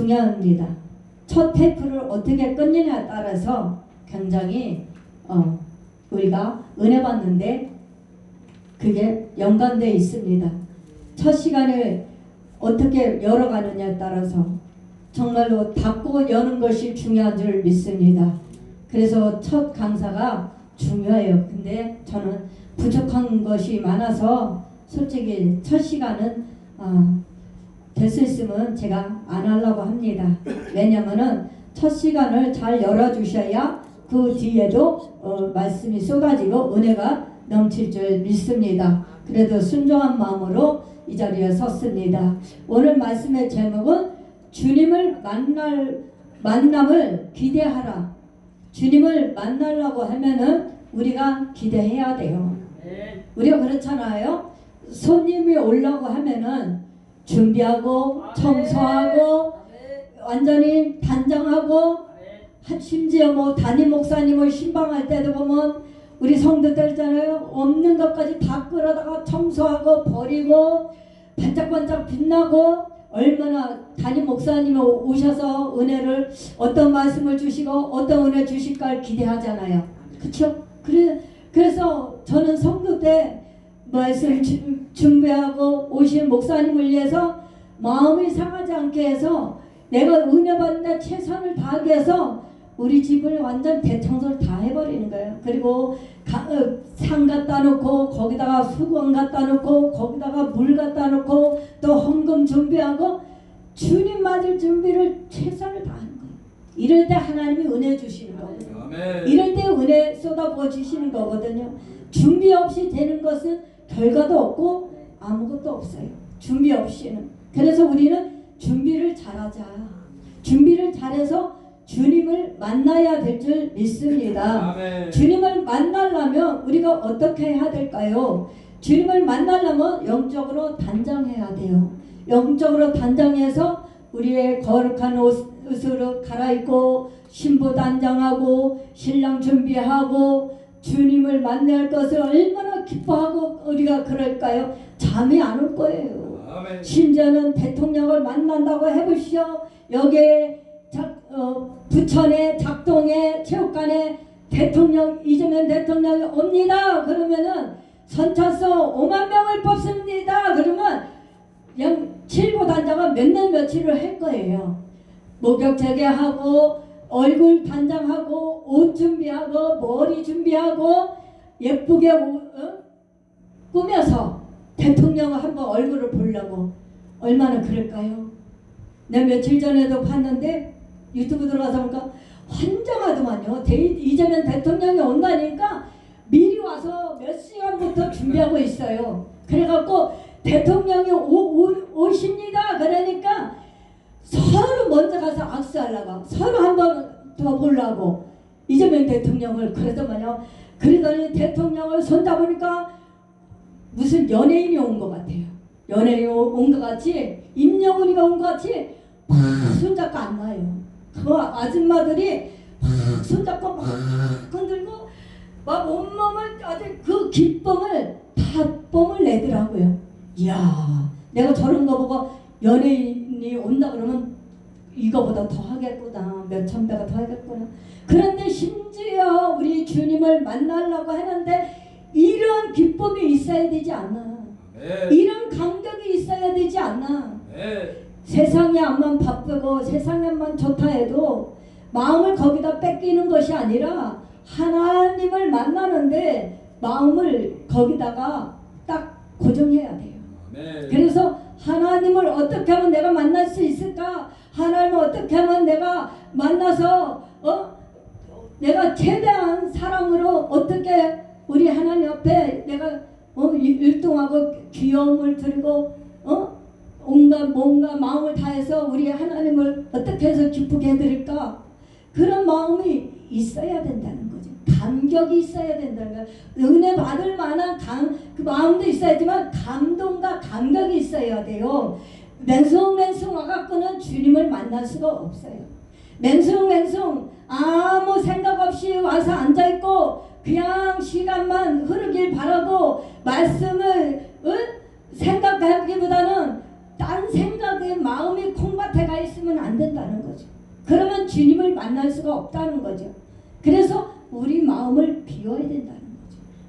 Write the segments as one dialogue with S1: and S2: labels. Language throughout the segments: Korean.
S1: 중요합니다. 첫 테이프를 어떻게 끊느냐에 따라서 굉장히 우리가 은혜 받는데 그게 연관되어 있습니다. 첫 시간을 어떻게 열어가느냐에 따라서 정말로 닫고 여는 것이 중요한 줄 믿습니다. 그래서 첫 강사가 중요해요. 근데 저는 부족한 것이 많아서 솔직히 첫 시간은 될 수 있으면 제가 안 하려고 합니다. 왜냐면은 첫 시간을 잘 열어주셔야 그 뒤에도 말씀이 쏟아지고 은혜가 넘칠 줄 믿습니다. 그래도 순종한 마음으로 이 자리에 섰습니다. 오늘 말씀의 제목은 주님을 만남을 기대하라. 주님을 만나려고 하면은 우리가 기대해야 돼요. 우리가 그렇잖아요. 손님이 오려고 하면은 준비하고 청소하고 완전히 단장하고 심지어 뭐 담임 목사님을 신방할 때도 보면 우리 성도들 있잖아요. 없는 것까지 다 끌어다가 청소하고 버리고 반짝반짝 빛나고 얼마나 담임 목사님이 오셔서 은혜를 어떤 말씀을 주시고 어떤 은혜 주실까 기대하잖아요. 그렇죠? 그래서 저는 성도 때 말씀 준비하고 오신 목사님을 위해서 마음이 상하지 않게 해서 내가 은혜 받는 최선을 다하기 위해서 우리 집을 완전 대청소를 다 해버리는 거예요. 그리고 상 갖다 놓고 거기다가 수건 갖다 놓고 거기다가 물 갖다 놓고 또 헌금 준비하고 주님 맞을 준비를 최선을 다하는 거예요. 이럴 때 하나님이 은혜 주시는 거거든요. 아멘. 이럴 때 은혜 쏟아부어 주시는 거거든요. 준비 없이 되는 것은 결과도 없고 아무것도 없어요. 준비 없이는. 그래서 우리는 준비를 잘하자. 준비를 잘해서 주님을 만나야 될 줄 믿습니다. 아멘. 주님을 만나려면 우리가 어떻게 해야 될까요? 주님을 만나려면 영적으로 단장해야 돼요. 영적으로 단장해서 우리의 거룩한 옷으로 갈아입고 신부 단장하고 신랑 준비하고 주님을 만날 것을 얼마나 기뻐하고 우리가 그럴까요? 잠이 안 올 거예요. 아멘. 심지어는 대통령을 만난다고 해보시오. 여기에 부천에 작동에 체육관에 대통령 이재명 대통령이 옵니다. 그러면은 선착서 5만 명을 뽑습니다. 그러면 칠보 단장은 몇 년 며칠을 할 거예요. 목욕 재개하고 얼굴 단장하고 옷 준비하고 머리 준비하고 예쁘게 꾸며서 대통령을 한번 얼굴을 보려고 얼마나 그럴까요? 내가 며칠 전에도 봤는데 유튜브 들어가서 보니까 환장하더만요. 이재명 대통령이 온다니까 미리 와서 몇 시간부터 준비하고 있어요. 그래갖고 대통령이 오십니다. 그러니까 서로 먼저 가서 악수하려고 서로 한번 더 보려고 이재명 대통령을 그러더만요. 그러더니 대통령을 손잡으니까 무슨 연예인이 온 것 같아요. 연예인이 온 것 같이 임영웅이가 온 것 같이 막 손잡고 안 나요. 그 아줌마들이 막 손잡고 막 흔들고 막 온몸을 아주 그 기쁨을 다 뽐을 내더라고요. 이야, 내가 저런 거 보고 연예인이 온다 그러면 이거보다 더 하겠구나. 몇천 배가 더 하겠구나. 그런데 심지어 우리 주님을 만나려고 하는데 이런 기쁨이 있어야 되지 않나. 네. 이런 감격이 있어야 되지 않나. 네. 세상이 암만 바쁘고 세상이 암만 좋다 해도 마음을 거기다 뺏기는 것이 아니라 하나님을 만나는데 마음을 거기다가 딱 고정해야 돼요. 네. 그래서 하나님을 어떻게 하면 내가 만날 수 있을까? 하나님을 어떻게 하면 내가 만나서 내가 최대한 사랑으로 어떻게 우리 하나님 앞에 내가 율동하고 귀여움을 드리고 온갖 뭔가 마음을 다해서 우리 하나님을 어떻게 해서 기쁘게 해드릴까? 그런 마음이 있어야 된다는 거죠. 감격이 있어야 된다는 거예요. 은혜 받을 만한 그 마음도 있어야지만 감동과 감격이 있어야 돼요. 맹숭맹숭 와갖고는 주님을 만날 수가 없어요. 맹숭맹숭 아무 생각 없이 와서 앉아있고 그냥 시간만 흐르길 바라고 말씀을 생각하기보다는 딴 생각에 마음이 콩밭에 가 있으면 안 된다는 거죠. 그러면 주님을 만날 수가 없다는 거죠. 그래서 우리 마음을 비워야 된다는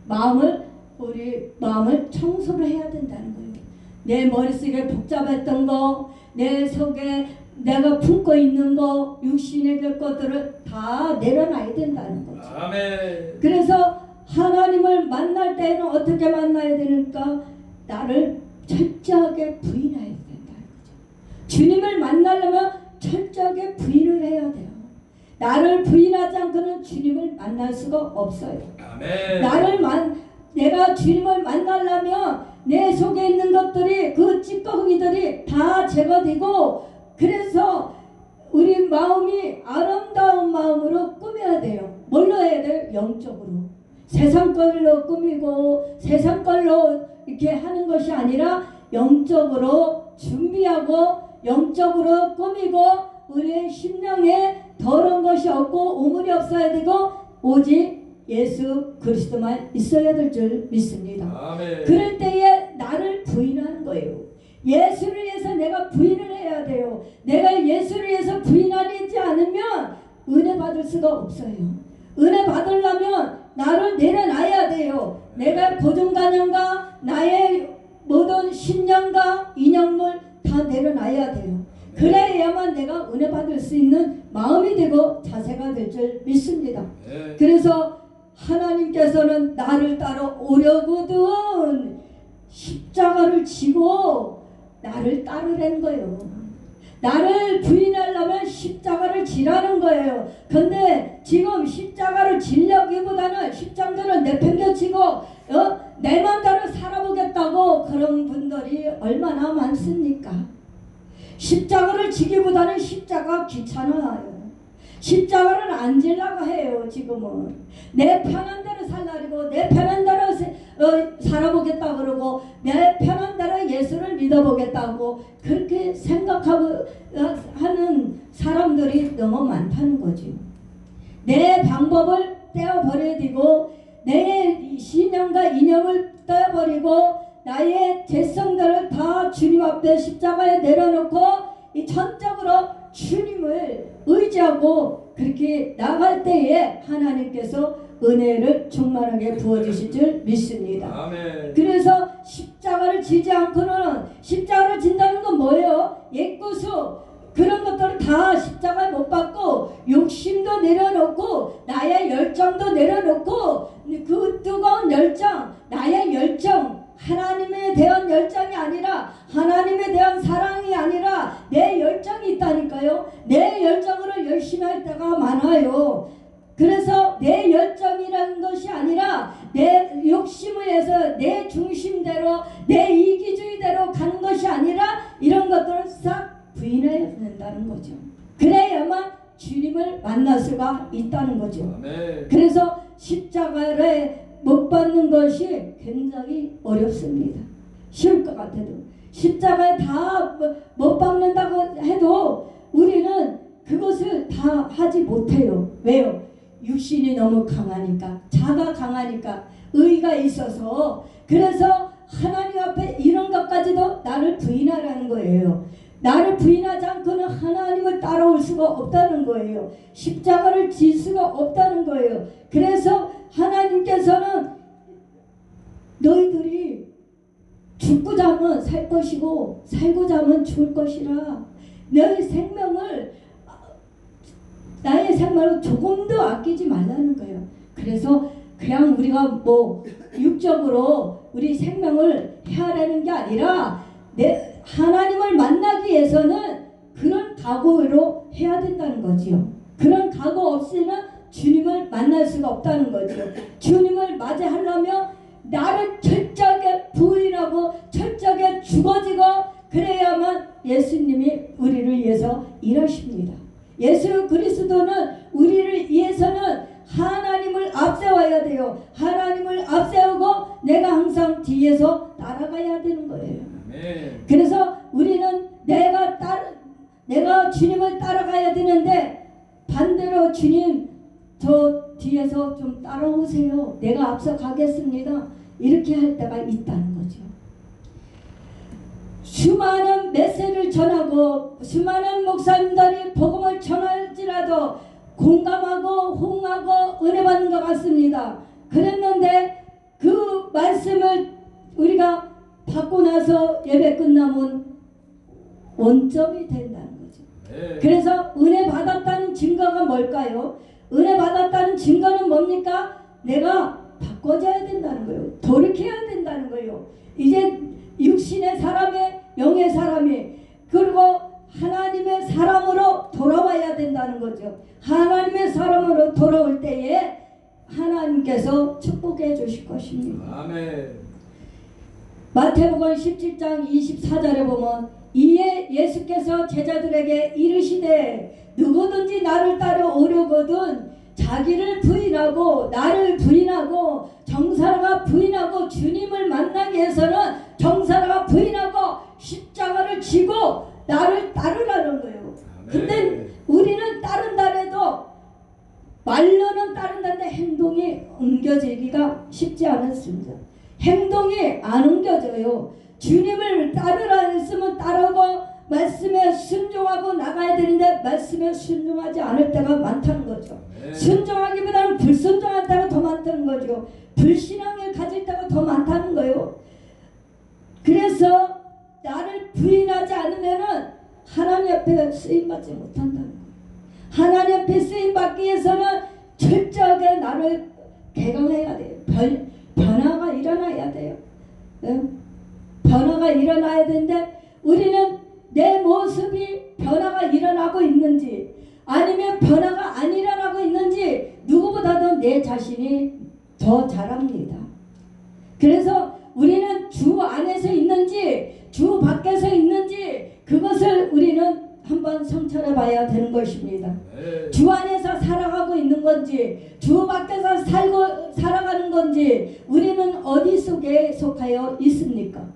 S1: 거죠. 우리 마음을 청소를 해야 된다는 거예요. 내 머릿속에 복잡했던 거, 내 속에 내가 품고 있는 거, 육신의 것들을 다 내려놔야 된다는 거죠.
S2: 아멘.
S1: 그래서 하나님을 만날 때는 어떻게 만나야 되니까 나를 철저하게 부인해야 된다는 거죠. 주님을 만나려면 철저하게 부인을 해야 돼요. 나를 부인하지 않고는 주님을 만날 수가 없어요.
S2: 아멘.
S1: 내가 주님을 만나려면 내 속에 있는 것들이, 그 찌꺼기들이 다 제거되고, 그래서 우리 마음이 아름다운 마음으로 꾸며야 돼요. 뭘로 해야 돼요? 영적으로. 세상 걸로 꾸미고 세상 걸로 이렇게 하는 것이 아니라 영적으로 준비하고 영적으로 꾸미고, 우리의 심령에 더러운 것이 없고 오물이 없어야 되고 오직 예수 그리스도만 있어야 될 줄 믿습니다.
S2: 아멘.
S1: 그럴 때에 나를 부인하는 거예요. 예수를 위해서 내가 부인을 해야 돼요. 내가 예수를 위해서 부인하지 않으면 은혜 받을 수가 없어요. 은혜 받으려면 나를 내려놔야 돼요. 내가 고정관념과 나의 모든 신념과 인형물 다 내려놔야 돼요. 그래야만 내가 은혜 받을 수 있는 마음이 되고 자세가 될 줄 믿습니다. 그래서 하나님께서는 나를 따라오려거든 십자가를 지고 나를 따르라는 거예요. 나를 부인하려면 십자가를 지라는 거예요. 근데 지금 십자가를 지려기보다는 십자가를 내팽겨치고 내 맘대로 살아보겠다고 그런 분들이 얼마나 많습니까? 십자가를 지기보다는 십자가 귀찮아요. 십자가를 안 지려고 해요. 지금은 내 편한 대로 살라고, 내 편한 대로 살아보겠다 그러고, 내 편한 대로 예수를 믿어보겠다고 그렇게 생각하고 하는 사람들이 너무 많다는 거죠. 내 방법을 떼어버려야 되고, 내 신념과 이념을 떼어버리고, 나의 죄성들을 다 주님 앞에 십자가에 내려놓고 이 전적으로 주님을 의지하고 그렇게 나갈 때에 하나님께서 은혜를 충만하게 부어주실 줄 믿습니다.
S2: 아멘.
S1: 그래서 십자가를 지지 않고는, 십자가를 진다는 건 뭐예요? 옛구수 그런 것들을 다 십자가에 못 받고 욕심도 내려놓고 나의 열정도 내려놓고, 그 뜨거운 열정, 나의 열정, 하나님에 대한 열정이 아니라, 하나님에 대한 사랑이 아니라 내 열정이 있다니까요. 내 열정으로 열심히 할 때가 많아요. 그래서 내 열정이라는 것이 아니라 내 욕심을 해서 내 중심대로, 내 이기주의대로 가는 것이 아니라 이런 것들을 싹 부인해야 된다는 거죠. 그래야만 주님을 만날 수가 있다는 거죠.
S2: 아멘.
S1: 그래서 십자가를 못 받는 것이 굉장히 어렵습니다. 쉬울 것 같아도 십자가에 다 못 박는다고 해도 우리는 그것을 다 하지 못해요. 왜요? 육신이 너무 강하니까, 자가 강하니까, 의가 있어서. 그래서 하나님 앞에 이런 것까지도 나를 부인하라는 거예요. 나를 부인하지 않고는 하나님을 따라올 수가 없다는 거예요. 십자가를 질 수가 없다는 거예요. 그래서 하나님께서는 너희들이 죽고자 하면 살 것이고 살고자 하면 죽을 것이라, 너희 생명을, 나의 생명을 조금도 아끼지 말라는 거예요. 그래서 그냥 우리가 뭐 육적으로 우리 생명을 헤아리는 게 아니라 하나님을 만나기 위해서는 그런 각오로 해야 된다는 거지요. 그런 각오 없이는 주님을 만날 수가 없다는 거죠. 주님을 맞이하려면 나를 철저하게 부인하고 철저하게 죽어지고, 그래야만 예수님이 우리를 위해서 일하십니다. 예수 그리스도는 우리를 위해서는 하나님을 앞세워야 돼요. 하나님을 앞세우고 내가 항상 뒤에서 따라가야 되는 거예요.
S2: 아멘.
S1: 그래서 우리는 내가 주님을 따라가야 되는데, 반대로 주님 저 뒤에서 좀 따라오세요, 내가 앞서 가겠습니다, 이렇게 할 때가 있다는 거죠. 수많은 메시지를 전하고 수많은 목사님들이 복음을 전할지라도 공감하고 호응하고 은혜 받는 것 같습니다. 그랬는데 그 말씀을 우리가 받고 나서 예배 끝나면 원점이 된다는 거죠. 그래서 은혜 받았다는 증거가 뭘까요? 은혜 받았다는 증거는 뭡니까? 내가 바꿔져야 된다는 거예요. 돌이켜야 된다는 거예요. 이제 육신의 사람의 영의 사람이 그리고 하나님의 사람으로 돌아와야 된다는 거죠. 하나님의 사람으로 돌아올 때에 하나님께서 축복해 주실 것입니다.
S2: 아멘.
S1: 마태복음 17장 24절에 보면 이에 예수께서 제자들에게 이르시되 누구든지 나를 따라오려거든 자기를 부인하고 나를 부인하고 정사가 부인하고 주님을 만나기 위해서는 정사가 부인하고 십자가를 지고 나를 따르라는 거예요. 근데 우리는 따른다 해도 말로는 따른다는데 행동이 옮겨지기가 쉽지 않았습니다. 행동이 안 옮겨져요. 주님을 따르라 했으면 따르고 말씀에 순종하고 나가야 되는데 말씀에 순종하지 않을 때가 많다는 거죠. 순종하기보다는 불순종할 때가 더 많다는 거죠. 불신앙을 가질 때가 더 많다는 거예요. 그래서 나를 부인하지 않으면은 하나님 앞에 쓰임받지 못한다는 거예요. 하나님 앞에 쓰임받기 위해서는 철저하게 나를 개강해야 돼요. 변화가 일어나야 돼요. 변화가 일어나야 되는데 우리는 내 모습이 변화가 일어나고 있는지 아니면 변화가 안 일어나고 있는지 누구보다도 내 자신이 더 잘합니다. 그래서 우리는 주 안에서 있는지 주 밖에서 있는지 그것을 우리는 한번 성찰해 봐야 되는 것입니다. 주 안에서 살아가고 있는 건지 주 밖에서 살아가는 건지 우리는 어디 속에 속하여 있습니까?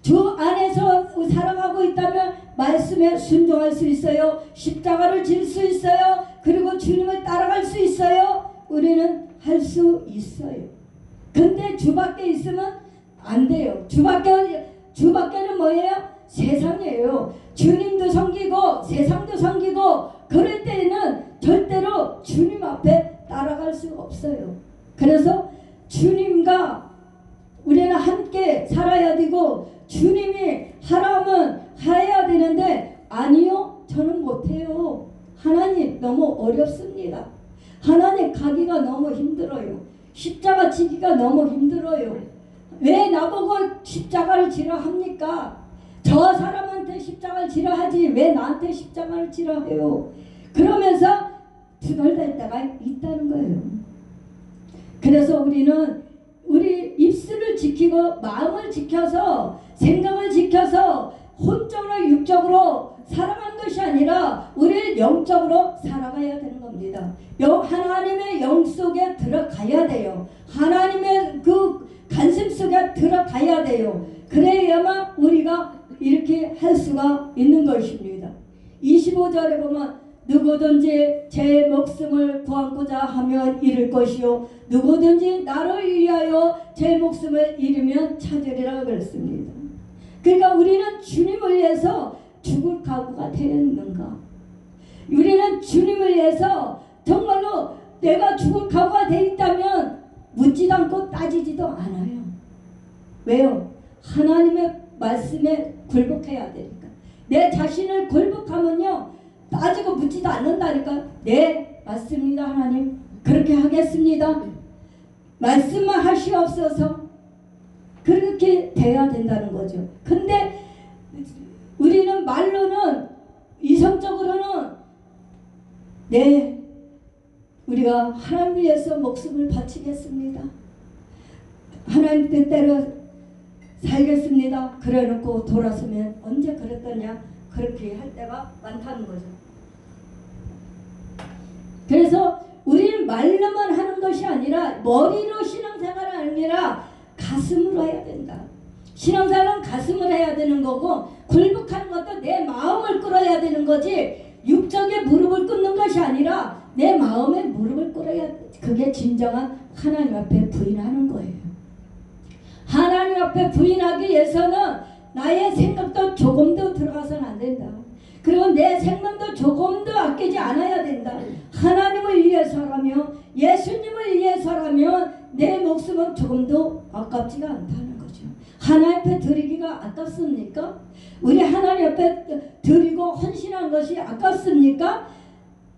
S1: 주 안에서 살아가고 있다면 말씀에 순종할 수 있어요. 십자가를 질 수 있어요. 그리고 주님을 따라갈 수 있어요. 우리는 할 수 있어요. 근데 주 밖에 있으면 안 돼요. 주 밖에는 뭐예요? 세상이에요. 주님도 섬기고 세상도 섬기고 그럴 때는 절대로 주님 앞에 따라갈 수가 없어요. 그래서 주님과 우리는 함께 살아야 되고 주님이 하라면 해야 되는데 아니요 저는 못해요. 하나님 너무 어렵습니다. 하나님 가기가 너무 힘들어요. 십자가 지기가 너무 힘들어요. 왜 나보고 십자가를 지라 합니까? 저 사람한테 십자가를 지라 하지 왜 나한테 십자가를 지라 해요? 그러면서 투덜댈 때가 있다는 거예요. 그래서 우리는 우리 입술을 지키고 마음을 지켜서 생각을 지켜서 혼적으로 육적으로 살아가는 것이 아니라 우리 영적으로 살아가야 되는 겁니다. 하나님의 영 속에 들어가야 돼요. 하나님의 그 관심 속에 들어가야 돼요. 그래야만 우리가 이렇게 할 수가 있는 것입니다. 25절에 보면 누구든지 제 목숨을 구하고자 하면 잃을 것이요 누구든지 나를 위하여 제 목숨을 잃으면 찾으리라 그랬습니다. 그러니까 우리는 주님을 위해서 죽을 각오가 되었는가? 우리는 주님을 위해서 정말로 내가 죽을 각오가 되어 있다면 묻지도 않고 따지지도 않아요. 왜요? 하나님의 말씀에 굴복해야 되니까. 내 자신을 굴복하면요 따지고 묻지도 않는다니까. 네 맞습니다 하나님 그렇게 하겠습니다. 말씀만 하시옵소서. 그렇게 돼야 된다는 거죠. 근데 우리는 말로는 이성적으로는 네 우리가 하나님 위해서 목숨을 바치겠습니다. 하나님 뜻대로 살겠습니다. 그래놓고 돌아서면 언제 그랬더냐 그렇게 할 때가 많다는 거죠. 그래서 우리는 말로만 하는 것이 아니라 머리로 신앙생활이 아니라 가슴으로 해야 된다. 신앙생활은 가슴을 해야 되는 거고 굴복하는 것도 내 마음을 끌어야 되는 거지 육적의 무릎을 꿇는 것이 아니라 내 마음에 무릎을 꿇어야 그게 진정한 하나님 앞에 부인하는 거예요. 하나님 앞에 부인하기 위해서는 나의 생각도 조금도 들어가서는 안 된다. 그리고 내 생명도 조금도 아끼지 않아야 된다. 하나님을 위해서라며 예수님을 위해서라면 내 목숨은 조금도 아깝지가 않다는 거죠. 하나님 앞에 드리기가 아깝습니까? 우리 하나님 앞에 드리고 헌신한 것이 아깝습니까?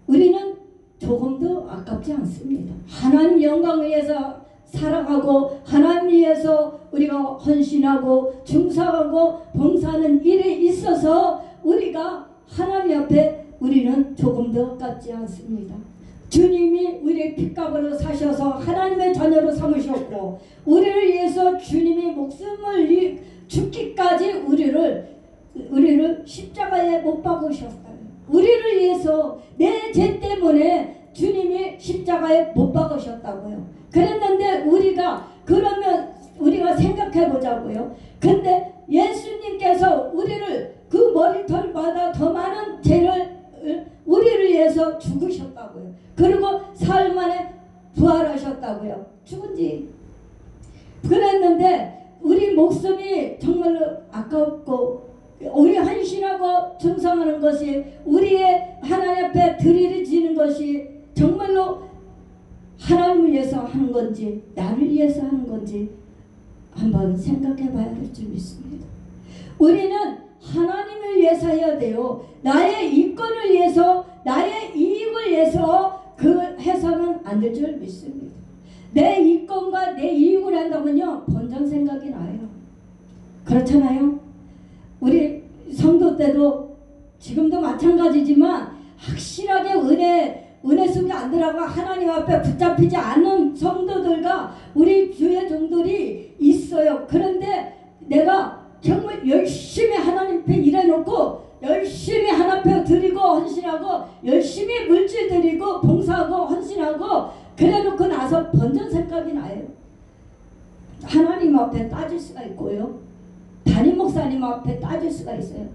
S1: 우리는 조금도 아깝지 않습니다. 하나님 영광을 위해서 살아가고 하나님 위해서 우리가 헌신하고 중사하고 봉사하는 일에 있어서 우리가 하나님 앞에 우리는 조금도 아깝지 않습니다. 주님이 우리의 핏값으로 사셔서 하나님의 자녀로 삼으셨고 우리를 위해서 주님이 목숨을 죽기까지 우리를 십자가에 못 박으셨어요. 우리를 위해서 내 죄 때문에 주님이 십자가에 못 박으셨다고요. 그랬는데 그러면 우리가 생각해 보자고요. 근데 예수님께서 우리를 그 머리털마다 더 많은 죄를 우리를 위해서 죽으셨다고요. 그리고 사흘 만에 부활하셨다고요. 죽은지. 그랬는데 우리 목숨이 정말로 아깝고 우리 헌신하고 충성하는 것이 우리의 하나님 앞에 드려지는 것이 정말로 하나님을 위해서 하는 건지 나를 위해서 하는 건지 한번 생각해 봐야 될 줄 믿습니다. 우리는 하나님을 위해서 해야 돼요. 나의 이권을 위해서 나의 이익을 위해서 해서는 안 될 줄 믿습니다. 내 이권과 내 이익을 한다면요 본전 생각이 나요. 그렇잖아요. 우리 성도 때도 지금도 마찬가지지만 확실하게 은혜 속에 안 들어가 하나님 앞에 붙잡히지 않는 성도들과 우리 주의 종들이 있어요. 그런데 내가 정말 열심히 하나님 앞에 일해놓고 열심히 하나님 앞에 드리고 헌신하고 열심히 물질 드리고 봉사하고 헌신하고 그래놓고 나서 번전 생각이 나요. 하나님 앞에 따질 수가 있고요. 담임 목사님 앞에 따질 수가 있어요.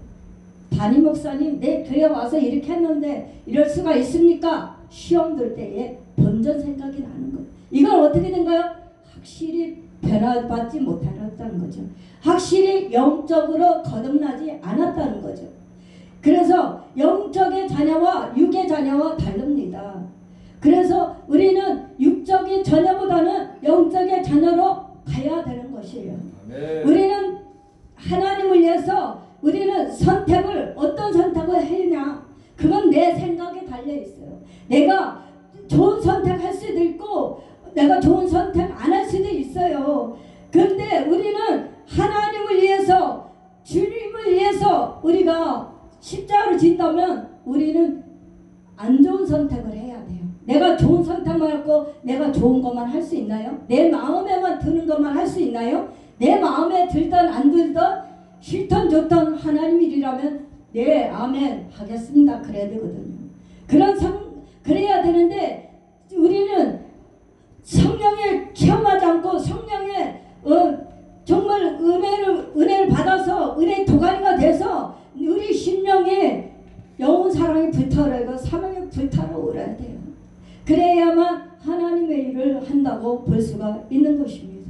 S1: 담임 목사님 내 교회 와서 이렇게 했는데 이럴 수가 있습니까? 시험 들 때에 번전 생각이 나는 거예요. 이건 어떻게 된 거예요? 확실히 변화받지 못하였다는 거죠. 확실히 영적으로 거듭나지 않았다는 거죠. 그래서 영적의 자녀와 육의 자녀와 다릅니다. 그래서 우리는 육적인 자녀보다는 영적의 자녀로 가야 되는 것이에요. 아멘. 우리는 하나님을 위해서 우리는 어떤 선택을 했냐 그건 내 생각에 달려 있어요. 내가 좋은 선택할 수도 있고 내가 좋은 선택 안 할 수도 있어요. 그런데 우리는 하나님을 위해서 주님을 위해서 우리가 십자가를 진다면 우리는 안 좋은 선택을 해야 돼요. 내가 좋은 선택만 하고 내가 좋은 것만 할 수 있나요? 내 마음에만 드는 것만 할 수 있나요? 내 마음에 들던 안 들던 싫던 좋던 하나님 일이라면 네 아멘 하겠습니다 그래야 되거든요. 그래야 되는데 우리는 성령을 체험하지 않고 성령의 정말 은혜를 받아서 은혜의 도가니가 돼서 우리 심령에 영혼 사랑이 불타오르고 사랑이 불타오르야 돼요. 그래야만 하나님의 일을 한다고 볼 수가 있는 것입니다.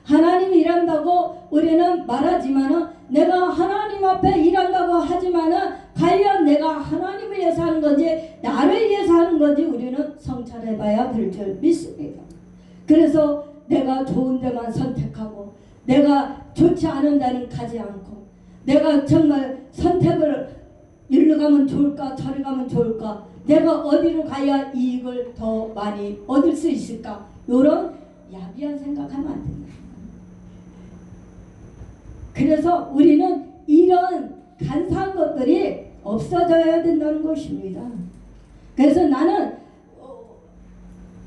S1: 하나님이 일한다고 우리는 말하지만은 내가 하나님 앞에 일한다고 하지만은 과연 내가 하나님을 위해서 하는 건지 나를 위해서 하는 건지 우리는 성찰해 봐야 될 줄 믿습니다. 그래서 내가 좋은 데만 선택하고 내가 좋지 않은 데는 가지 않고 내가 정말 선택을 이리로 가면 좋을까 저리 가면 좋을까 내가 어디로 가야 이익을 더 많이 얻을 수 있을까 이런 야비한 생각하면 안 된다. 그래서 우리는 이런 간사한 것들이 없어져야 된다는 것입니다. 그래서 나는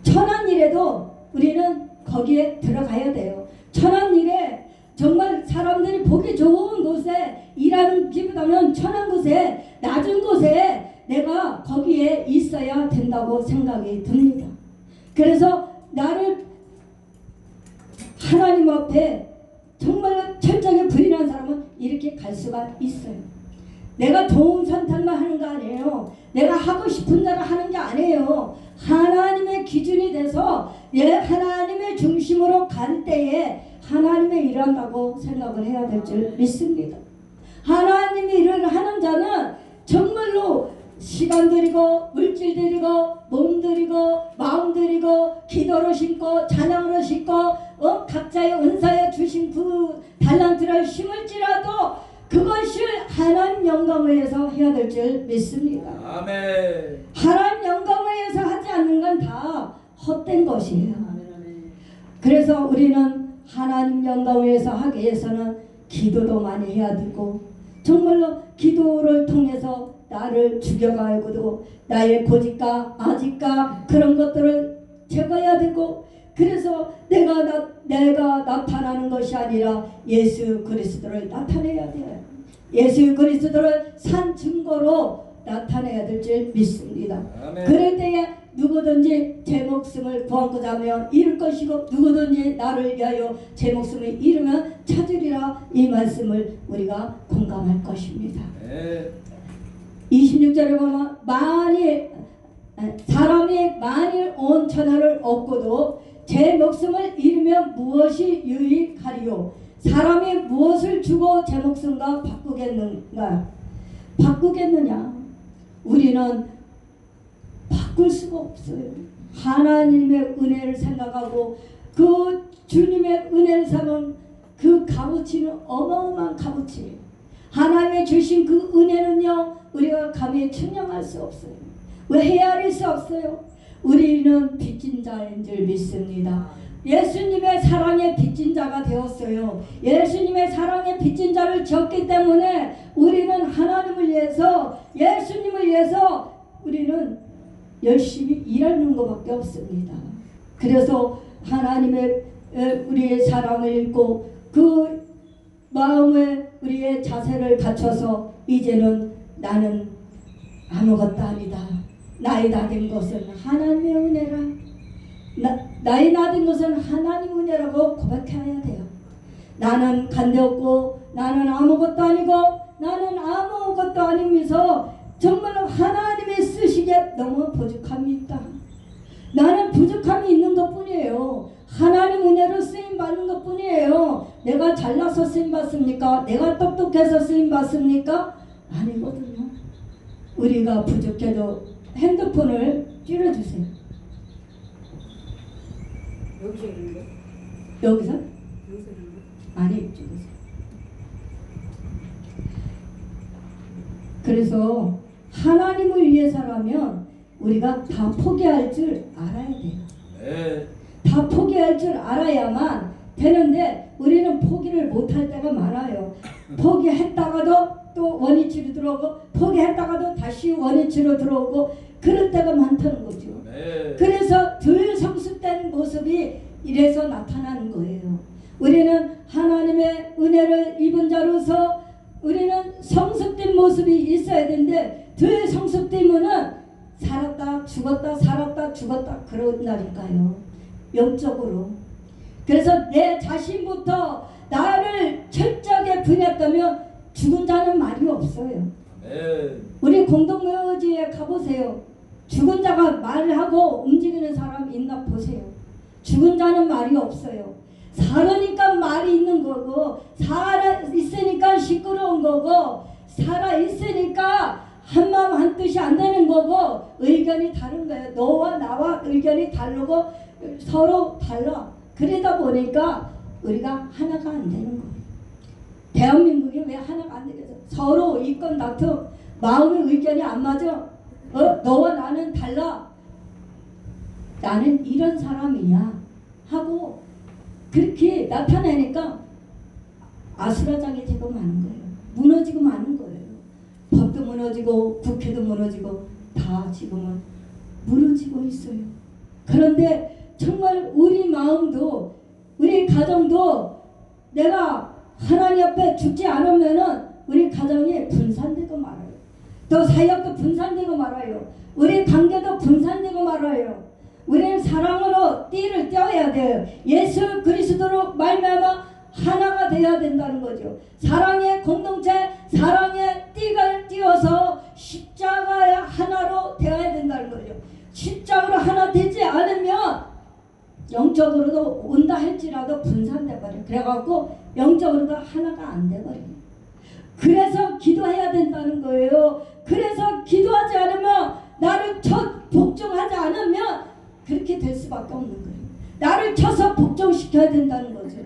S1: 천한 일에도 우리는 거기에 들어가야 돼요. 천한 일에 정말 사람들이 보기 좋은 곳에 일하는 기보다는 천한 곳에 낮은 곳에 내가 거기에 있어야 된다고 생각이 듭니다. 그래서 나를 하나님 앞에 정말 철저하게 부인한 사람은 이렇게 갈 수가 있어요. 내가 좋은 선택만 하는 거 아니에요. 내가 하고 싶은 대로 하는 게 아니에요. 하나님의 기준이 돼서 하나님의 중심으로 갈 때에 하나님의 일을 한다고 생각을 해야 될 줄 믿습니다. 하나님의 일을 하는 자는 정말로 시간 들이고 물질 들이고 몸 들이고 마음 들이고 기도로 심고 찬양으로 심고 각자의 은사에 주신 그 달란트를 심을지라도 그것을 하나님 영광을 위해서 해야 될 줄 믿습니다.
S2: 아멘.
S1: 하나님 영광을 위해서 하지 않는 건 다 헛된 것이에요. 그래서 우리는 하나님 영광을 위해서 하기 위해서는 기도도 많이 해야 되고 정말로 기도를 통해서 나를 죽여가지고 나의 고집과 아집과 그런 것들을 제거해야 되고 그래서 내가 나타나는 것이 아니라 예수 그리스도를 나타내야 돼요. 예수 그리스도를 산 증거로 나타내야 될 줄 믿습니다.
S2: 아멘.
S1: 그럴 때에 누구든지 제 목숨을 구하고자 하면 잃을 것이고 누구든지 나를 위하여 제 목숨을 잃으면 찾으리라 이 말씀을 우리가 공감할 것입니다.
S2: 네.
S1: 26절에 보면 사람이 만일 온 천하를 얻고도 제 목숨을 잃으면 무엇이 유익하리요? 사람이 무엇을 주고 제 목숨과 바꾸겠느냐? 우리는 바꿀 수가 없어요. 하나님의 은혜를 생각하고 그 주님의 은혜를 삼은 그 값어치는 어마어마한 값어치예요. 하나님의 주신 그 은혜는요 우리가 감히 측량할 수 없어요. 왜 헤아릴 수 없어요? 우리는 빚진 자인 줄 믿습니다. 예수님의 사랑의 빚진 자가 되었어요. 예수님의 사랑의 빚진 자를 졌기 때문에 우리는 하나님을 위해서 예수님을 위해서 우리는 열심히 일하는 것밖에 없습니다. 그래서 하나님의 우리의 사랑을 읽고 그 마음에 우리의 자세를 갖춰서 이제는 나는 아무것도 아니다. 나이 다 된 것은 하나님의 은혜라. 나이 다 된 것은 하나님의 은혜라고 고백해야 돼요. 나는 간되었고 나는 아무것도 아니고 나는 아무것도 아니면서 정말로 하나님이 쓰시기에 너무 부족합니다. 나는 부족함이 있는 것뿐이에요. 하나님 은혜로 쓰임 받는 것뿐이에요. 내가 잘나서 쓰임 받습니까? 내가 똑똑해서 쓰임 받습니까? 아니거든요. 우리가 부족해도 핸드폰을 줄여주세요.
S3: 여기서 있는 거?
S1: 여기서?
S3: 여기서 있는 거?
S1: 아니 이쪽에서. 그래서 하나님을 위해서라면 우리가 다 포기할 줄 알아야 돼요.
S2: 네.
S1: 다 포기할 줄 알아야만 되는데 우리는 포기를 못할 때가 많아요. 포기했다가도 또 원위치로 들어오고 포기했다가도 다시 원위치로 들어오고 그럴 때가 많다는 거죠.
S2: 네.
S1: 그래서 덜 성숙된 모습이 이래서 나타나는 거예요. 우리는 하나님의 은혜를 입은 자로서 우리는 성숙된 모습이 있어야 되는데 덜 성숙되면은 살았다 죽었다 살았다 죽었다 그런다니까요. 영적으로. 그래서 내 자신부터 나를 철저하게 분했다면 죽은 자는 말이 없어요.
S2: 네.
S1: 우리 공동묘지에 가보세요. 죽은 자가 말을 하고 움직이는 사람 있나 보세요. 죽은 자는 말이 없어요. 살으니까 말이 있는 거고 살아 있으니까 시끄러운 거고 살아 있으니까 한마음 한뜻이 안 되는 거고 의견이 다른 거예요. 너와 나와 의견이 다르고 서로 달라. 그러다 보니까 우리가 하나가 안 되는 거예요. 대한민국이 왜 하나가 안 되겠어? 서로 이권 다툼, 마음의 의견이 안 맞아. 너와 나는 달라. 나는 이런 사람이야 하고 그렇게 나타내니까 아수라장해지고 마는 거예요. 무너지고 마는 거예요. 법도 무너지고 국회도 무너지고 다 지금은 무너지고 있어요. 그런데 정말 우리 마음도 우리 가정도 내가 하나님 앞에 죽지 않으면은 우리 가정이 분산되고 말아요. 또 사역도 분산되고 말아요. 우리 관계도 분산되고 말아요. 우리는 사랑으로 띠를 떼어야 돼요. 예수 그리스도로 말미암아 하나가 되어야 된다는 거죠. 사랑의 공동체, 사랑의 띠를 띄워서 십자가의 하나로 되어야 된다는 거죠. 십자가로 하나 되지 않으면 영적으로도 온다 할지라도 분산돼 버려. 그래갖고 영적으로도 하나가 안 돼 버려. 그래서 기도해야 된다는 거예요. 그래서 기도하지 않으면, 나를 복종하지 않으면 그렇게 될 수밖에 없는 거예요. 나를 쳐서 복종시켜야 된다는 거죠.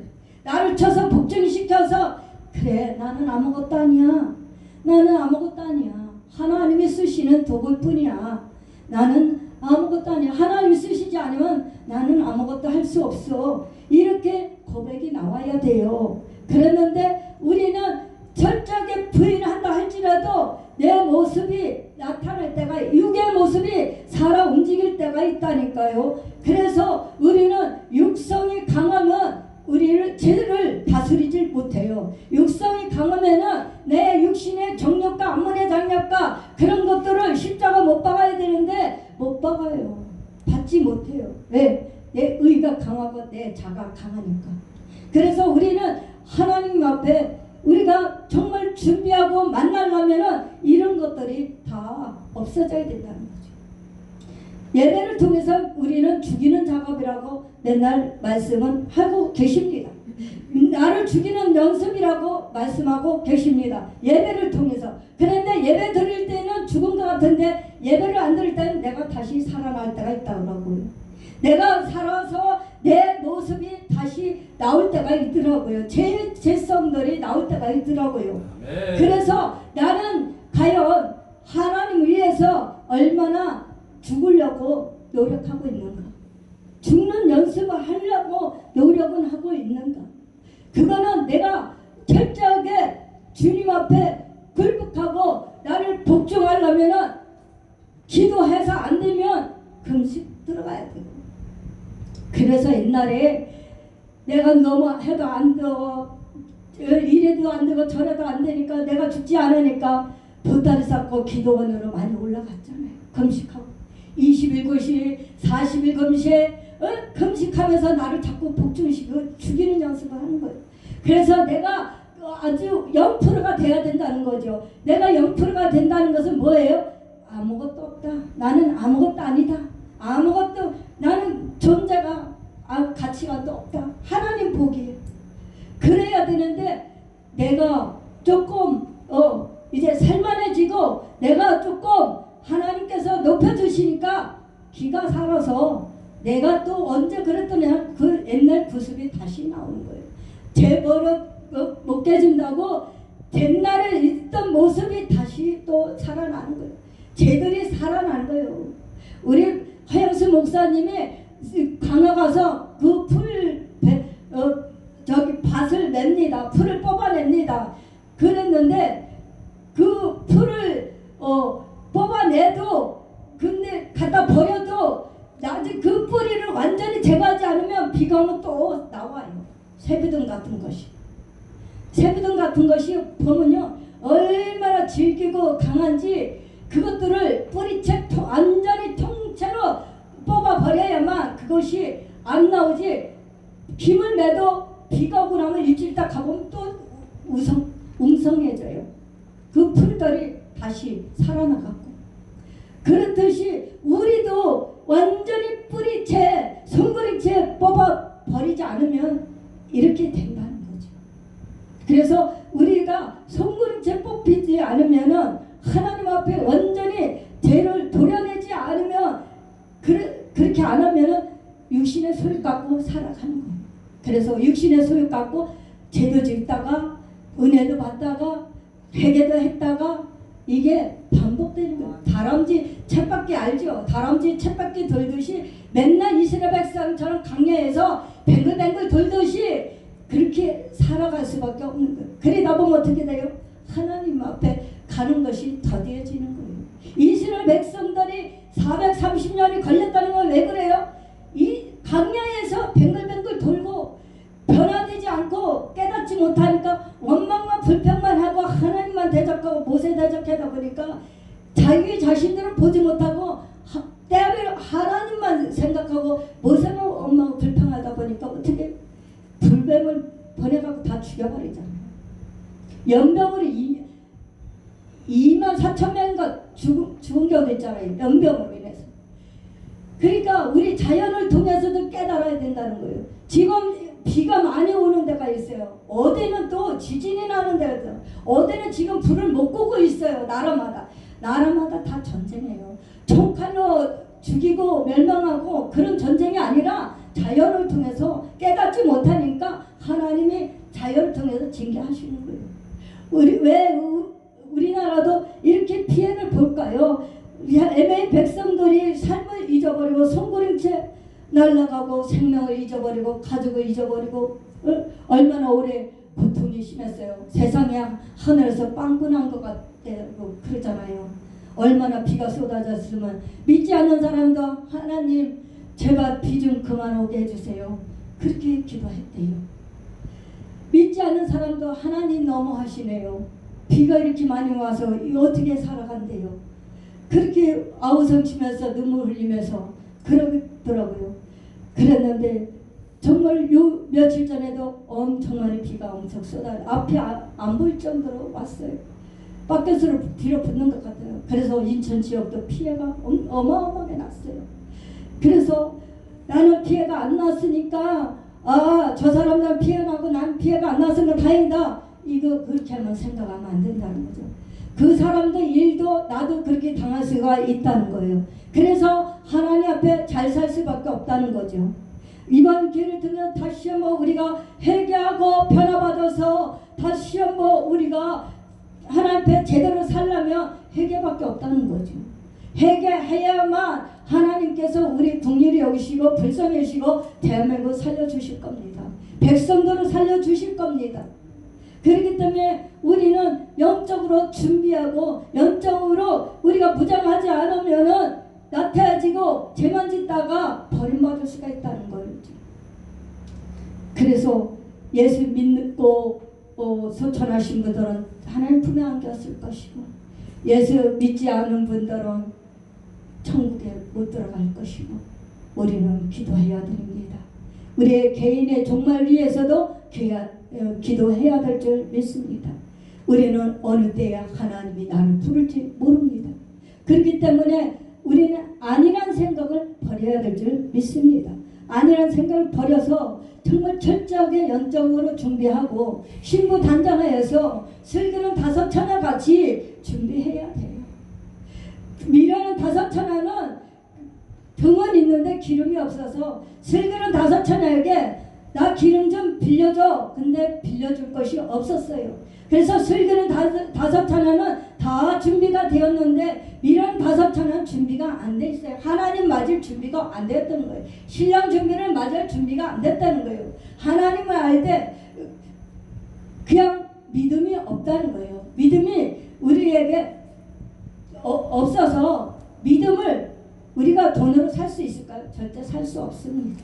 S1: 나를 쳐서 복종시켜서, 그래 나는 아무것도 아니야. 나는 아무것도 아니야. 하나님이 쓰시는 도구일 뿐이야. 나는 아무것도 아니야. 하나님이 쓰시지 않으면 나는 아무것도 할 수 없어. 이렇게 고백이 나와야 돼요. 그랬는데 우리는 철저하게 부인한다 할지라도 내 모습이 나타날 때가, 육의 모습이 살아 움직일 때가 있다니까요. 그래서 우리는 육성이 강하면 우리를 죄를 다스리질 못해요. 육성이 강하면은 내 육신의 정욕과 암문의 장력과 그런 것들을 십자가 못 박아야 되는데 못 박아요. 받지 못해요. 왜? 내 의가 강하고 내 자가 강하니까. 그래서 우리는 하나님 앞에 우리가 정말 준비하고 만나려면은 이런 것들이 다 없어져야 된다는 거죠. 예배를 통해서 우리는 죽이는 작업이라고 맨날 말씀은 하고 계십니다. 나를 죽이는 연습이라고 말씀하고 계십니다. 예배를 통해서. 그런데 예배 드릴 때는 죽은 것 같은데 예배를 안 드릴 때는 내가 다시 살아날 때가 있다고요. 내가 살아서 내 모습이 다시 나올 때가 있더라고요. 제 죄성들이 나올 때가 있더라고요.
S2: 아멘.
S1: 그래서 나는 과연 하나님 위해서 얼마나 죽으려고 노력하고 있는가? 죽는 연습을 하려고 노력은 하고 있는가? 그거는 내가 철저하게 주님 앞에 굴복하고 나를 복종하려면은 기도해서 안 되면 금식 들어가야 되고. 그래서 옛날에 내가 너무 해도 안 되고 이래도 안 되고 저래도 안 되니까 내가 죽지 않으니까 보따리 쌓고 기도원으로 많이 올라갔잖아요. 금식하고 21금식 40일 금식 금식하면서 나를 자꾸 복종시키고 죽이는 연습을 하는 거예요. 그래서 내가 아주 0%가 돼야 된다는 거죠. 내가 0%가 된다는 것은 뭐예요? 아무것도 없다. 나는 아무것도 아니다. 아무것도, 나는 존재가 가치가 없다. 하나님 보기에. 그래야 되는데 내가 조금 이제 살만해지고 내가 조금 하나님께서 높여주시니까 기가 살아서 내가 또 언제 그랬더니 그 옛날 구습이 다시 나오는 거예요. 제 버릇 못 깨진다고 옛날에 있던 모습이 다시 또 살아나는 거예요. 쟤들이 살아난 거예요. 우리 허영수 목사님이 강화 가서 그 밭을 냅니다. 풀을 뽑아냅니다. 그랬는데 그 풀을 뽑아내도 근데 갖다 버려도 나중에 그 뿌리를 완전히 제거하지 않으면 비가 오면 또 나와요. 새비등 같은 것이. 새비등 같은 것이 보면요 얼마나 질기고 강한지 그것들을 뿌리채 완전히 통째로 뽑아버려야만 그것이 안 나오지. 김을 매도 비가 오고 나면 일주일 딱 가보면 또 웅성해져요. 그 풀들이 다시 살아나가고. 그렇듯이 우리도 완전히 뿌리채 송구리채 뽑아버리지 않으면 이렇게 된다는 거죠. 그래서 우리가 송구리채 뽑히지 않으면은 하나님 앞에 완전히 죄를 도려내지 않으면 그렇게 안 하면은 육신의 소유 갖고 살아가는 거예요. 그래서 육신의 소유 갖고 죄도 짓다가 은혜도 받다가 회개도 했다가 이게 반복되는 거예요. 다람쥐 쳇바퀴 알죠? 다람쥐 쳇바퀴 돌듯이 맨날 이스라엘 백성처럼 강야에서 뱅글뱅글 돌듯이 그렇게 살아갈 수밖에 없는 거예요. 그러다 보면 어떻게 돼요? 하나님 앞에 가는 것이 더디어지는 거예요. 이스라엘 백성들이 430년이 걸렸다는 건 왜 그래요? 이 강야에서 뱅글뱅글 돌고 변화되지 않고 깨닫지 못하니까 원망만 불평만 하고 하나님만 대적하고 모세 대적하다 보니까 자기 자신들은 보지 못하고 때를 하나님만 생각하고 모세만 원망하고 불평하다 보니까 어떻게 불뱀을 보내갖고 다 죽여버리잖아요. 연병으로 24,000명인가 죽은 경우도 있잖아요. 연병으로 인해서. 그러니까 우리 자연을 통해서도 깨달아야 된다는 거예요. 지금 비가 많이 오는 데가 있어요. 어디는 또 지진이 나는 데가 있어요. 어디는 지금 불을 못 끄고 있어요. 나라마다. 나라마다 다 전쟁이에요. 총칼로 죽이고 멸망하고 그런 전쟁이 아니라 자연을 통해서 깨닫지 못하니까 하나님이 자연을 통해서 징계하시는 거예요. 우리나라도 이렇게 피해를 볼까요? 애매히 백성들이 삶을 잊어버리고 손구림채 날아가고 생명을 잊어버리고 가족을 잊어버리고 얼마나 오래 고통이 심했어요. 세상이 하늘에서 빵꾸난 것 같다고 그러잖아요. 얼마나 비가 쏟아졌으면 믿지 않는 사람도 하나님 제발 비 좀 그만 오게 해주세요. 그렇게 기도했대요. 믿지 않는 사람도 하나님 너무하시네요. 비가 이렇게 많이 와서 어떻게 살아간대요. 그렇게 아우성치면서 눈물 흘리면서 그러더라고요. 그랬는데 정말 요 며칠 전에도 엄청 많이 비가 엄청 앞이 안 보일 정도로 왔어요. 밖에서 뒤로 붙는 것 같아요. 그래서 인천 지역도 피해가 어마어마하게 났어요. 그래서 나는 피해가 안 났으니까 저 사람들은 피해 나고 난 피해가 안 났으니까 다행이다. 이거 그렇게 하면 생각하면 안 된다는 거죠. 그 사람들 일도 나도 그렇게 당할 수가 있다는 거예요. 그래서 하나님 앞에 잘 살 수밖에 없다는 거죠. 이번 기회를 통해 다시 한번 우리가 회개하고 변화받아서 다시 한번 우리가 하나님 앞에 제대로 살려면 회개밖에 없다는 거죠. 회개해야만 하나님께서 우리 국리를 여기시고 불쌍히 여기시고 대한민국을 살려주실 겁니다. 백성들을 살려주실 겁니다. 그렇기 때문에 우리는 영적으로 준비하고 영적으로 우리가 무장하지 않으면은 나태해지고 죄만 짓다가 버림받을 수가 있다는 거예요. 그래서 예수 믿고 소천하신 분들은 하나님 품에 안겼을 것이고 예수 믿지 않은 분들은 천국에 못 들어갈 것이고 우리는 기도해야 됩니다. 우리의 개인의 종말 위해서도 기도해야 될 줄 믿습니다. 우리는 어느 때야 하나님이 나를 부를지 모릅니다. 그렇기 때문에 우리는 아니란 생각을 버려야 될 줄 믿습니다. 아니란 생각을 버려서 정말 철저하게 영적으로 준비하고 신부단장하여서 슬기는 5천하 같이 준비해야 돼요. 미련은 5천하는 등은 있는데 기름이 없어서 슬기는 5천하에게 나 기름 좀 빌려줘. 근데 빌려줄 것이 없었어요. 그래서 슬기는 5천하는 다 준비가 되었는데 미련 5천하는 준비가 안 돼 있어요. 하나님 맞을 준비가 안 됐다는 거예요. 신랑 준비를 맞을 준비가 안 됐다는 거예요. 하나님을 알 때 그냥 믿음이 없다는 거예요. 믿음이 우리에게 없어서 믿음을 우리가 돈으로 살 수 있을까요? 절대 살 수 없습니다.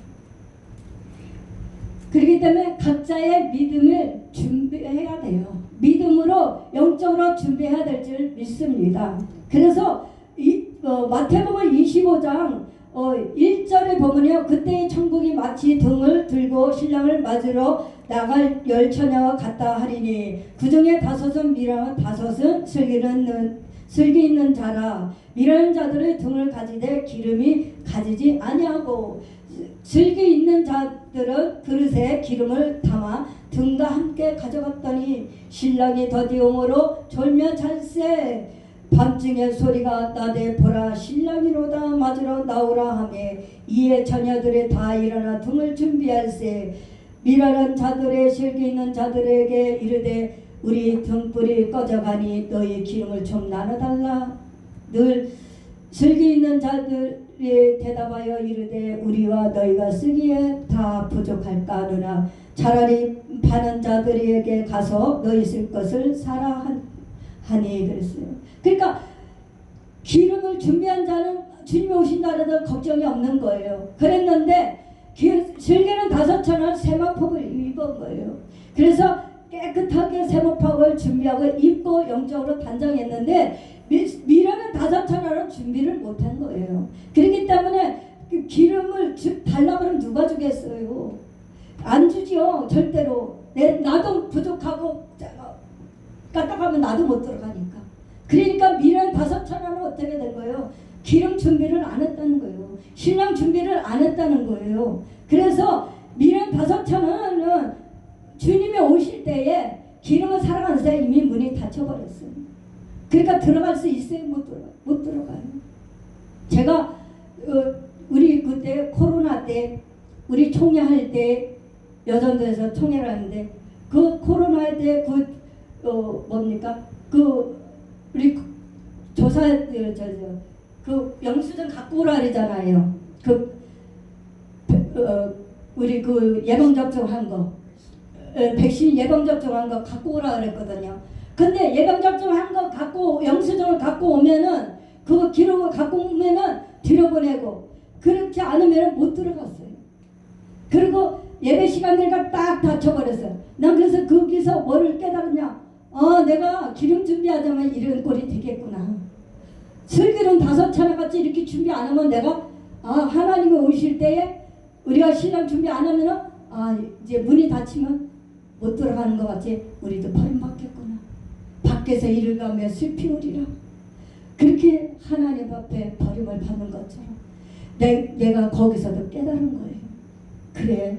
S1: 그렇기 때문에 각자의 믿음을 준비해야 돼요. 믿음으로 영적으로 준비해야 될 줄 믿습니다. 그래서 마태복음 25장 1절에 보면요. 그때 천국이 마치 등을 들고 신랑을 맞으러 나갈 10처녀와 같다 하리니 그 중에 5은 미라 5은 슬기 있는 자라. 미라는 자들의 등을 가지되 기름이 가지지 아니하고 슬기 있는 자들은 그릇에 기름을 담아 등과 함께 가져갔더니 신랑이 더디움으로 졸며 잘세. 밤중에 소리가 나되 보라 신랑이로다 맞으러 나오라 하며 이에 처녀들이 다 일어나 등을 준비할세. 미라는 자들의 슬기 있는 자들에게 이르되 우리 등불이 꺼져가니 너희 기름을 좀 나눠달라. 늘 슬기 있는 자들이 대답하여 이르되 우리와 너희가 쓰기에 다 부족할까 하느라 차라리 파는 자들에게 가서 너희 쓸 것을 사라 하니 그랬어요. 그러니까 기름을 준비한 자는 주님이 오신다 해도 걱정이 없는 거예요. 그랬는데 슬기는 5천원 세마법을 입은 거예요. 그래서 깨끗하게 세마법을 준비하고 입고 영적으로 단장했는데 미련은 5천원을 준비를 못한 거예요. 그렇기 때문에 그 기름을 달라고 그러면 누가 주겠어요? 안 주지요. 절대로. 나도 부족하고 까딱하면 나도 못 들어가니까. 그러니까 미련 5천원은 어떻게 된 거예요? 기름 준비를 안 했다는 거예요. 신랑 준비를 안 했다는 거예요. 그래서 미련 5천원은 주님이 오실 때에 기름을 사랑하는 데 이미 문이 닫혀버렸어요. 그러니까 들어갈 수 있어요? 못 들어가요. 제가 우리 그때 코로나 때 우리 총회할 때 여전도에서 총회를 하는데 그 코로나 때 뭡니까 우리 조사 그 영수증 갖고 오라 그러잖아요. 우리 예방 접종한 거 백신 예방 접종한 거 갖고 오라 그랬거든요. 근데 예방 접종한 거 갖고 영수증을 갖고 오면은 그거 기록을 갖고 오면은 들여보내고 그렇지 않으면 못 들어갔어요. 그리고 예배 시간들과 딱 닫혀버렸어요. 난 그래서 거기서 뭐를 깨달았냐. 내가 기름 준비하자면 이런 꼴이 되겠구나. 슬기로운 5차례같이 이렇게 준비 안 하면 내가 하나님이 오실 때에 우리가 신랑 준비 안 하면은 이제 문이 닫히면 못 들어가는 것 같이 우리도 버림받겠구나. 밖에서 이를 가며 슬피 우리라. 그렇게 하나님 앞에 버림을 받는 것처럼 내가 거기서도 깨달은 거예요. 그래,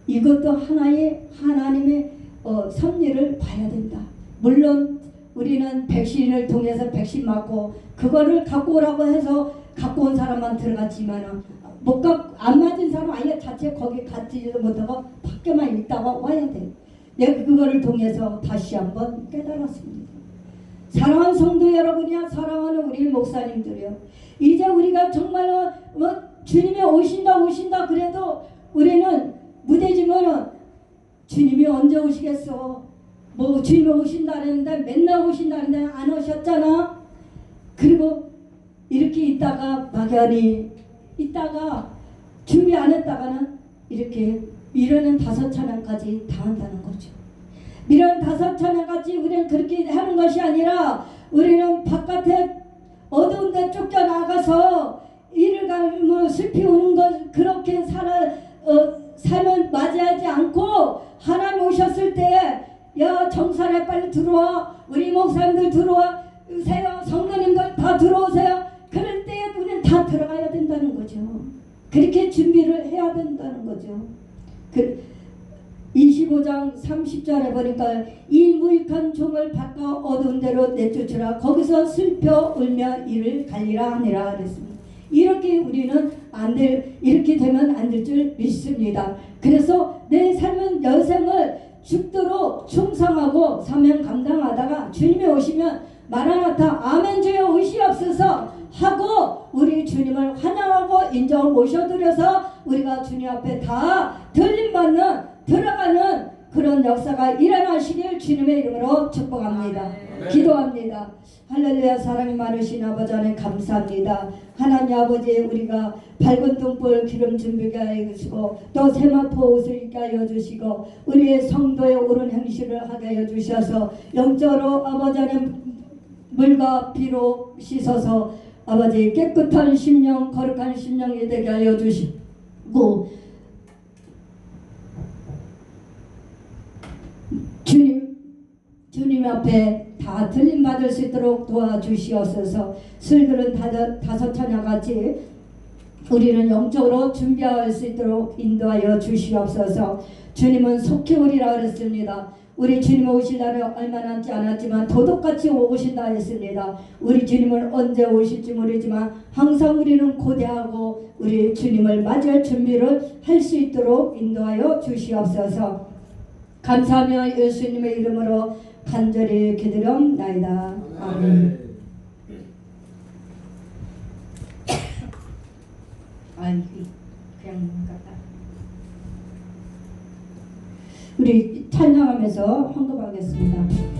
S1: 이것도 하나님의 섭리를 봐야 된다. 물론 우리는 백신을 통해서 백신 맞고 그거를 갖고 오라고 해서 갖고 온 사람만 들어갔지만 안 맞은 사람 아예 자체 거기 갔지도 못하고 밖에만 있다가 와야 돼. 내가 그거를 통해서 다시 한번 깨달았습니다. 사랑하는 성도 여러분이야, 사랑하는 우리 목사님들이요. 이제 우리가 정말로 주님이 오신다 그래도 우리는 무대지면은 주님이 언제 오시겠어? 주님이 오신다 그랬는데 맨날 오신다 그랬는데 안 오셨잖아. 그리고 이렇게 있다가 막연히 있다가 준비 안 했다가는 이렇게 미련은 5찬양까지 당한다는 거죠. 미련 5찬양까지 우리는 그렇게 하는 것이 아니라 우리는 바깥에 어두운 데 쫓겨나가서 이를 가며 슬피 우는 것 그렇게 삶을 맞이하지 않고 하나님 오셨을 때에 야 정산에 빨리 들어와, 우리 목사님들 들어오세요, 성도님들 다 들어오세요. 그럴 때에 우리는 다 들어가야 된다는 거죠. 그렇게 준비를 해야 된다는 거죠. 25장 30절에 보니까 이 무익한 종을 바꿔 어두운 데로 내쫓으라. 거기서 슬퍼 울며 이를 갈리라 하니라 그랬습니다. 이렇게 우리는 이렇게 되면 안 될 줄 믿습니다. 그래서 내 삶은 여생을 죽도록 충성하고 사명 감당하다가 주님이 오시면 마라나타 아멘 주여 오시옵소서 하고 우리 주님을 환영하고 인정을 모셔드려서 우리가 주님 앞에 다 들림받는 들어가는 그런 역사가 일어나시길 주님의 이름으로 축복합니다. 기도합니다. 할렐루야. 사랑이 많으신 아버지 하나님 감사합니다. 하나님 아버지 우리가 밝은 등불 기름 준비게 하여 주시고 또 세마포 옷을 입게 하여 주시고 우리의 성도의 옳은 행실을 하게 하여 주셔서 영적으로 아버지 하나님 물과 피로 씻어서 아버지 깨끗한 심령 거룩한 심령이 되게 하여 주시고 주님 앞에 다 들림받을 수 있도록 도와주시옵소서. 슬그른 5찬양같이 우리는 영적으로 준비할 수 있도록 인도하여 주시옵소서. 주님은 속히 오리라 그랬습니다. 우리 주님 오실 날이 얼마 남지 않았지만 도둑같이 오신다 했습니다. 우리 주님은 언제 오실지 모르지만 항상 우리는 고대하고 우리 주님을 맞이할 준비를 할 수 있도록 인도하여 주시옵소서. 감사하며 예수님의 이름으로 간절히 기도하옵나이다. 아멘. 아니 그냥 같다. 우리 찬양하면서 헌금하겠습니다.